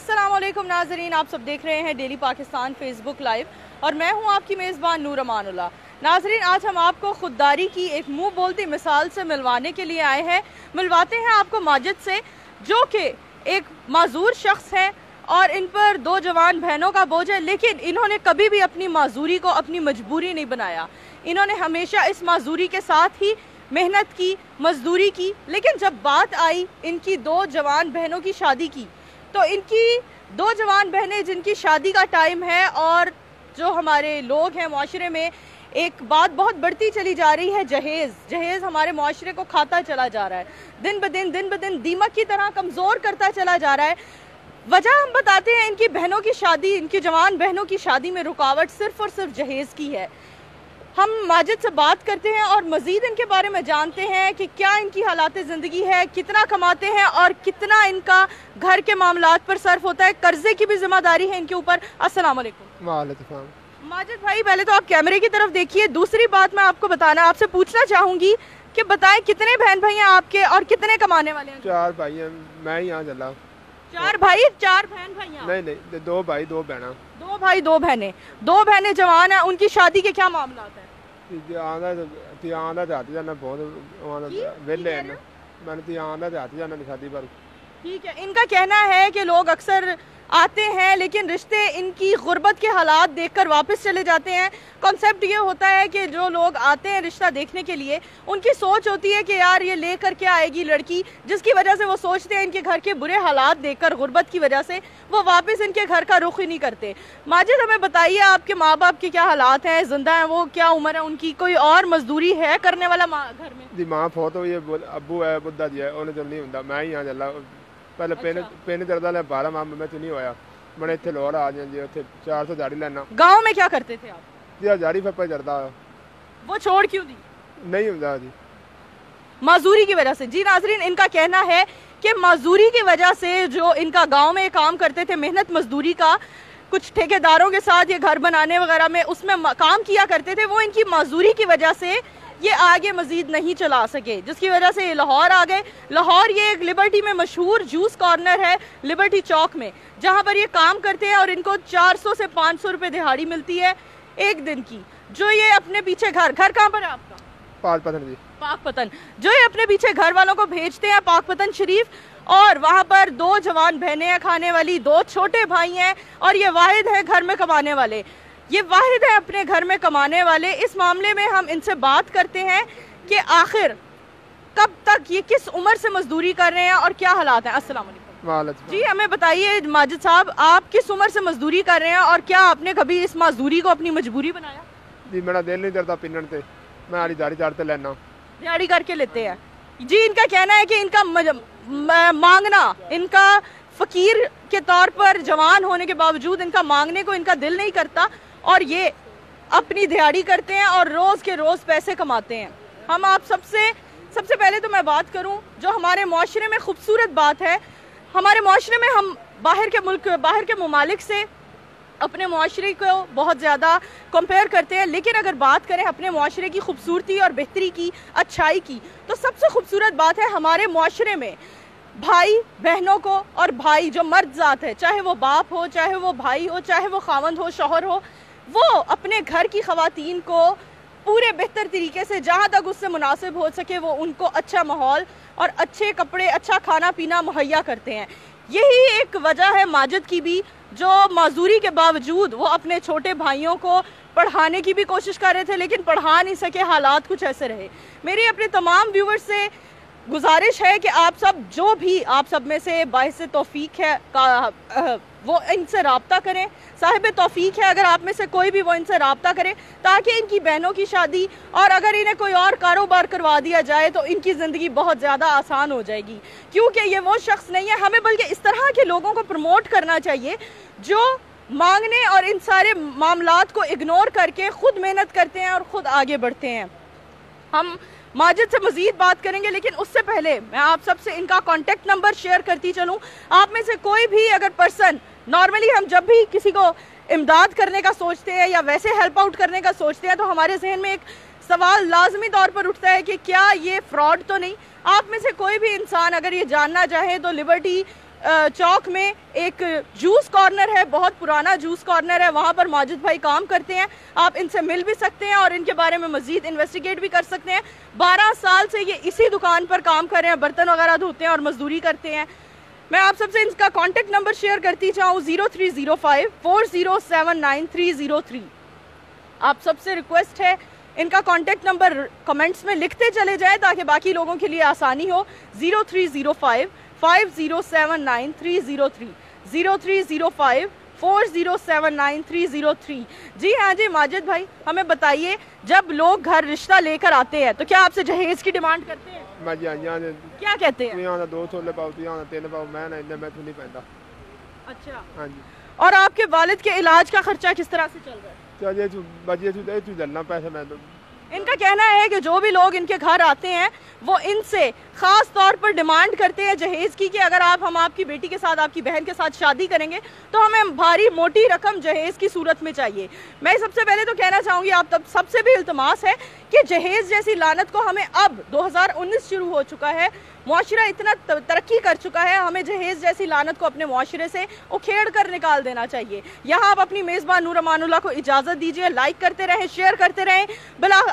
अस्सलाम वालेकुम नाजरीन, आप सब देख रहे हैं डेली पाकिस्तान फेसबुक लाइव और मैं हूं आपकी मेज़बान नूर अमानुल्लाह। नाजरीन, आज हम आपको खुददारी की एक मुंह बोलती मिसाल से मिलवाने के लिए आए हैं। मिलवाते हैं आपको माजिद से, जो कि एक माजूर शख्स है और इन पर 2 जवान बहनों का बोझ है, लेकिन इन्होंने कभी भी अपनी माजूरी को अपनी मजबूरी नहीं बनाया। इन्होंने हमेशा इस माजूरी के साथ ही मेहनत की, मजदूरी की, लेकिन जब बात आई इनकी 2 जवान बहनों की शादी की तो इनकी 2 जवान बहनें जिनकी शादी का टाइम है और जो हमारे लोग हैं माशरे में, एक बात बहुत बढ़ती चली जा रही है, जहेज़ हमारे माशरे को खाता चला जा रहा है, दिन ब दिन दीमक की तरह कमज़ोर करता चला जा रहा है। वजह हम बताते हैं, इनकी बहनों की शादी, इनकी जवान बहनों की शादी में रुकावट सिर्फ़ और सिर्फ जहेज़ की है। हम माजिद से बात करते हैं और मज़ीद इनके बारे में जानते हैं कि क्या इनकी हालात ज़िंदगी है, कितना कमाते हैं और कितना इनका घर के मामलात पर सर्फ होता है। कर्जे की भी जिम्मेदारी है इनके ऊपर। अस्सलाम वालेकुम। वालेकुम। माजिद भाई, पहले तो आप कैमरे की तरफ देखिए। दूसरी बात मैं आपको आपसे पूछना चाहूँगी कि बताएं, कितने बहन भाई हैं आपके और कितने कमाने वाले हैं? 4 भाई हैं, मैं यहाँ चला। 4 भाई 4 बहन भाई हैं? नहीं, 2 भाई 2 बहना। 2 भाई 2 बहनें। 2 बहनें जवान हैं, उनकी शादी के क्या मामलात हैं? ठीक है, इनका कहना है कि लोग अक्सर आते हैं लेकिन रिश्ते इनकी गुर्बत के हालात देखकर वापस चले जाते हैं। कॉन्सेप्ट ये होता है कि जो लोग आते हैं रिश्ता देखने के लिए, उनकी सोच होती है कि यार ये लेकर के आएगी लड़की, जिसकी वजह से वो सोचते हैं इनके घर के बुरे हालात देखकर, गुर्बत की वजह से वो वापस इनके घर का रुख ही नहीं करते। माजिद, हमें बताइए आपके माँ बाप के क्या हालात हैं, जिंदा हैं वो, क्या उम्र है उनकी, कोई और मजदूरी है करने वाला घर में? जी, माँ फौत हुई है, अबू है, बुद्धा जी है, उन्हें तो नहीं होता। मैं यहाँ चला पहले पिंड दर्दा ले 12 माह में नहीं होया, मैंने इतने लोर आ जाए जी, उसे 400 दिहाड़ी लेना। गाँव में क्या करते थे आप? जी, दिहाड़ी फिर चढ़ता, वो छोड़ क्यों दी? नहीं होता जी, मजदूरी की वजह से। जी नाजरीन, इनका कहना है कि मजदूरी की वजह से जो इनका गांव में काम करते थे, मेहनत मजदूरी का, कुछ ठेकेदारों के साथ ये घर बनाने वगैरह में उसमें काम किया करते थे, वो इनकी मजदूरी की वजह से ये आगे मजीद नहीं चला सके, जिसकी वजह से ये लाहौर आ गए। लाहौर ये एक लिबर्टी में मशहूर जूस कॉर्नर है, लिबर्टी चौक में, जहाँ पर ये काम करते हैं और इनको 400 से 500 रुपये दिहाड़ी मिलती है एक दिन की। जो ये अपने पीछे घर कहाँ पर है आपका? पाकपतन जी, पाकपतन। जो ये अपने पीछे घर वालों को भेजते हैं पाकपतन शरीफ, और वहाँ पर 2 जवान बहनें हैं खाने वाली, 2 छोटे भाई हैं और ये वाहिद है घर में कमाने वाले। ये वाहिद है अपने घर में कमाने वाले। इस मामले में हम इनसे बात करते हैं कि आखिर कब तक ये किस उम्र से मजदूरी कर रहे हैं और क्या हालात हैं। अस्सलाम वालेकुम। जी, हमें बताइए माजिद साहब, आप किस उम्र से मजदूरी कर रहे हैं और क्या आपने कभी इस मजदूरी को अपनी मजबूरी बनाया? जी, मेरा दिल नहीं करता पिनन से, मैं आड़ी दाढ़ी चाड़ते लेना, दिहाड़ी करके लेते हैं। जी, इनका कहना है कि इनका मांगना, इनका फकीर के तौर पर जवान होने के बावजूद इनका मांगने को इनका दिल नहीं करता और ये अपनी दिहाड़ी करते हैं और रोज़ के रोज़ पैसे कमाते हैं। हम आप सबसे पहले तो मैं बात करूं, जो हमारे माशरे में खूबसूरत बात है, हमारे माशरे में हम बाहर के ममालिक से अपने माशरे को बहुत ज़्यादा कंपेयर करते हैं, लेकिन अगर बात करें अपने माशरे की खूबसूरती और बेहतरी की, अच्छाई की, तो सबसे खूबसूरत बात है हमारे माशरे में भाई बहनों को, और भाई जो मर्द ज़ात है, चाहे वो बाप हो, चाहे वो भाई हो, चाहे वो खावंद हो, शौहर हो, वो अपने घर की ख़वातीन को पूरे बेहतर तरीके से, जहाँ तक उससे मुनासिब हो सके, वो उनको अच्छा माहौल और अच्छे कपड़े, अच्छा खाना पीना मुहैया करते हैं। यही एक वजह है माजिद की भी, जो मजदूरी के बावजूद वो अपने छोटे भाइयों को पढ़ाने की भी कोशिश कर रहे थे, लेकिन पढ़ा नहीं सके, हालात कुछ ऐसे रहे। मेरी अपने तमाम व्यूवर्स से गुजारिश है कि आप सब में से बाइस तौफीक है वो इनसे राब्ता करें, साहिब तौफीक है अगर आप में से कोई भी, वो इनसे राब्ता करें ताकि इनकी बहनों की शादी, और अगर इन्हें कोई और कारोबार करवा दिया जाए तो इनकी ज़िंदगी बहुत ज़्यादा आसान हो जाएगी, क्योंकि ये वो शख्स नहीं है। हमें बल्कि इस तरह के लोगों को प्रमोट करना चाहिए जो मांगने और इन सारे मामलात को इग्नोर करके खुद मेहनत करते हैं और ख़ुद आगे बढ़ते हैं। हम माजिद से मज़ीद बात करेंगे, लेकिन उससे पहले मैं आप सबसे इनका कॉन्टेक्ट नंबर शेयर करती चलूँ। आप में से कोई भी अगर पर्सन, नॉर्मली हम जब भी किसी को इमदाद करने का सोचते हैं या वैसे हेल्प आउट करने का सोचते हैं, तो हमारे जहन में एक सवाल लाजमी तौर पर उठता है कि क्या ये फ्रॉड तो नहीं। आप में से कोई भी इंसान अगर ये जानना चाहे तो लिबर्टी चौक में एक जूस कॉर्नर है, बहुत पुराना जूस कॉर्नर है, वहाँ पर माजिद भाई काम करते हैं। आप इनसे मिल भी सकते हैं और इनके बारे में मजीद इन्वेस्टिगेट भी कर सकते हैं। 12 साल से ये इसी दुकान पर काम कर रहे हैं, बर्तन वगैरह धोते हैं और मजदूरी करते हैं। मैं आप सबसे इनका कॉन्टेक्ट नंबर शेयर करती चाहूँ 0305 4079 303। आप सबसे रिक्वेस्ट है इनका कॉन्टेक्ट नंबर कमेंट्स में लिखते चले जाए ताकि बाकी लोगों के लिए आसानी हो। 0305 4079 303 0305 4079 303। जी हाँ जी माजिद भाई, हमें बताइए, जब लोग घर रिश्ता लेकर आते हैं तो क्या आपसे जहेज की डिमांड करते हैं? क्या कहते हैं? 2 ਤੋਲੇ ਪਾਓ, 3 ਪਾਓ, मैं ना इन्ने मैं नहीं पैंदा। अच्छा हाँ जी। और आपके वालिद के इलाज का खर्चा किस तरह से चल रहा है? चलिए तू दलना पैसे मैं तो। इनका कहना है कि जो भी लोग इनके घर आते हैं वो इनसे खास तौर पर डिमांड करते हैं जहेज की कि अगर हम आपकी बेटी के साथ, आपकी बहन के साथ शादी करेंगे तो हमें भारी मोटी रकम जहेज की सूरत में चाहिए। मैं सबसे पहले तो कहना चाहूँगी, आप तब सबसे भी इल्तमास है कि जहेज जैसी लानत को हमें, अब 2019 शुरू हो चुका है, मुआशरा इतना तरक्की कर चुका है, हमें जहेज जैसी लानत को अपने मुआशरे से उखेड़ कर निकाल देना चाहिए। यहाँ आप अपनी मेज़बान नूर अमानुल्लाह को इजाज़त दीजिए, लाइक करते रहें, शेयर करते रहें।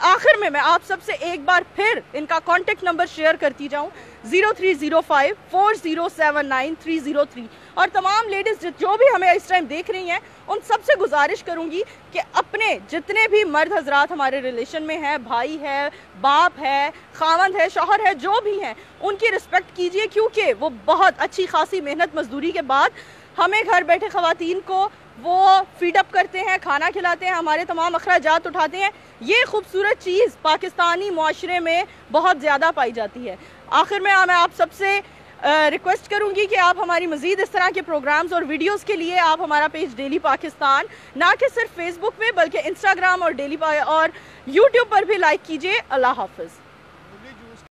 आखिर में मैं आप सबसे एक बार फिर इनका कॉन्टेक्ट नंबर शेयर करती जाऊँ 0305 4079 303। और तमाम लेडीज जो भी हमें इस टाइम देख रही हैं उन सबसे गुजारिश करूंगी कि अपने जितने भी मर्द हजरात हमारे रिलेशन में हैं, भाई है, बाप है, खावंद है, शौहर है, जो भी हैं, उनकी रिस्पेक्ट कीजिए, क्योंकि वो बहुत अच्छी खासी मेहनत मजदूरी के बाद हमें घर बैठे ख़वातीन को वो फीड अप करते हैं, खाना खिलाते हैं, हमारे तमाम अखराजात उठाते हैं। ये खूबसूरत चीज़ पाकिस्तानी मुआशरे में बहुत ज़्यादा पाई जाती है। आखिर में मैं आप सबसे रिक्वेस्ट करूंगी कि आप हमारी मज़ीद इस तरह के प्रोग्राम्स और वीडियोस के लिए आप हमारा पेज डेली पाकिस्तान ना कि सिर्फ फेसबुक पे बल्कि इंस्टाग्राम और डेली और यूट्यूब पर भी लाइक कीजिए। अल्लाह हाफ़िज़।